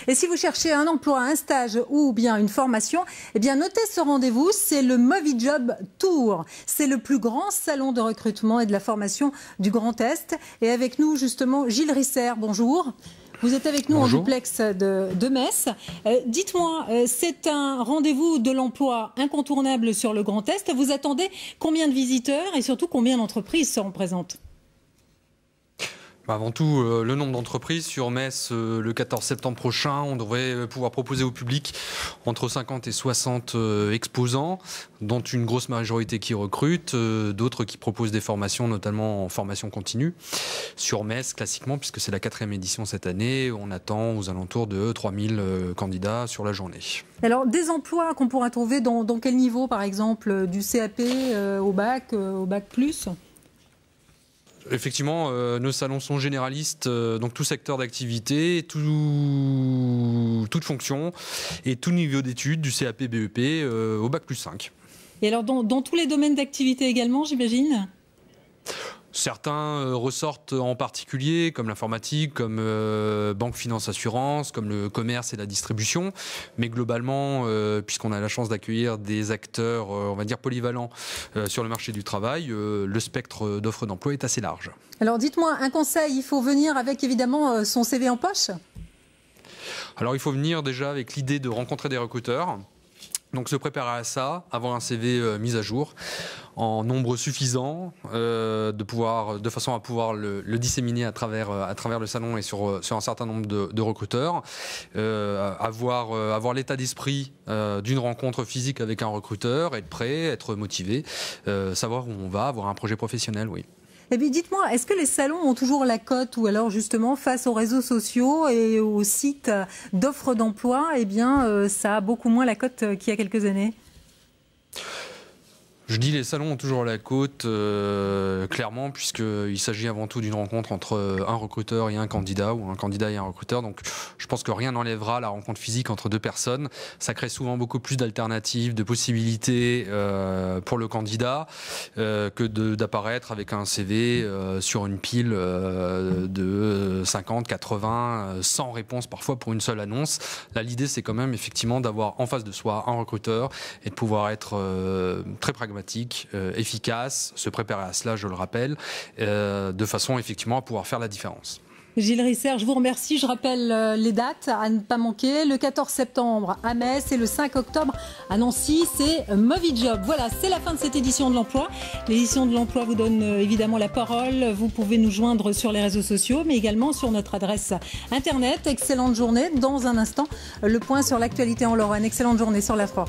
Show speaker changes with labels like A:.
A: Et si vous cherchez un emploi, un stage ou bien une formation, eh bien notez ce rendez-vous, c'est le Movijob Tour. C'est le plus grand salon de recrutement et de la formation du Grand Est. Et avec nous justement Gilles Risser, bonjour. Vous êtes avec nous
B: Bonjour.
A: en duplex de Metz. Dites-moi, c'est un rendez-vous de l'emploi incontournable sur le Grand Est. Vous attendez combien de visiteurs et surtout combien d'entreprises seront présentes ?
B: Avant tout, le nombre d'entreprises sur Metz le 14 septembre prochain, on devrait pouvoir proposer au public entre 50 et 60 exposants, dont une grosse majorité qui recrutent, d'autres qui proposent des formations, notamment en formation continue. Sur Metz, classiquement, puisque c'est la 4e édition cette année, on attend aux alentours de 3000 candidats sur la journée.
A: Alors, des emplois qu'on pourra trouver dans quel niveau, par exemple, du CAP au bac plus ?
B: Effectivement, nos salons sont généralistes, donc tout secteur d'activité, toute fonction et tout niveau d'études, du CAP, BEP au bac plus 5.
A: Et alors, dans tous les domaines d'activité également, j'imagine ?
B: Certains ressortent en particulier, comme l'informatique, comme banque, finance, assurance, comme le commerce et la distribution. Mais globalement, puisqu'on a la chance d'accueillir des acteurs, on va dire polyvalents sur le marché du travail, le spectre d'offres d'emploi est assez large.
A: Alors dites-moi, un conseil, il faut venir avec évidemment son CV en poche ?
B: Alors il faut venir déjà avec l'idée de rencontrer des recruteurs. Donc se préparer à ça, avoir un CV mis à jour en nombre suffisant, de façon à pouvoir le disséminer à travers le salon et sur un certain nombre de recruteurs, avoir l'état d'esprit d'une rencontre physique avec un recruteur, être prêt, être motivé, savoir où on va, avoir un projet professionnel, oui.
A: Et puis dites-moi, est-ce que les salons ont toujours la cote ou alors justement face aux réseaux sociaux et aux sites d'offres d'emploi, eh bien ça a beaucoup moins la cote qu'il y a quelques années ?
B: Je dis les salons ont toujours la cote, clairement, puisqu'il s'agit avant tout d'une rencontre entre un recruteur et un candidat, ou un candidat et un recruteur. Donc je pense que rien n'enlèvera la rencontre physique entre deux personnes. Ça crée souvent beaucoup plus d'alternatives, de possibilités pour le candidat que d'apparaître avec un CV sur une pile de 50, 80, 100 réponses parfois pour une seule annonce. Là, l'idée, c'est quand même effectivement d'avoir en face de soi un recruteur et de pouvoir être très pragmatique, efficace, se préparer à cela, je le rappelle, de façon effectivement à pouvoir faire la différence.
A: Gilles Risser, je vous remercie. Je rappelle les dates à ne pas manquer. Le 14 septembre à Metz et le 5 octobre à Nancy, c'est Movijob. Voilà, c'est la fin de cette édition de l'emploi. L'édition de l'emploi vous donne évidemment la parole. Vous pouvez nous joindre sur les réseaux sociaux, mais également sur notre adresse internet. Excellente journée. Dans un instant, le point sur l'actualité en Lorraine. Excellente journée sur la 3.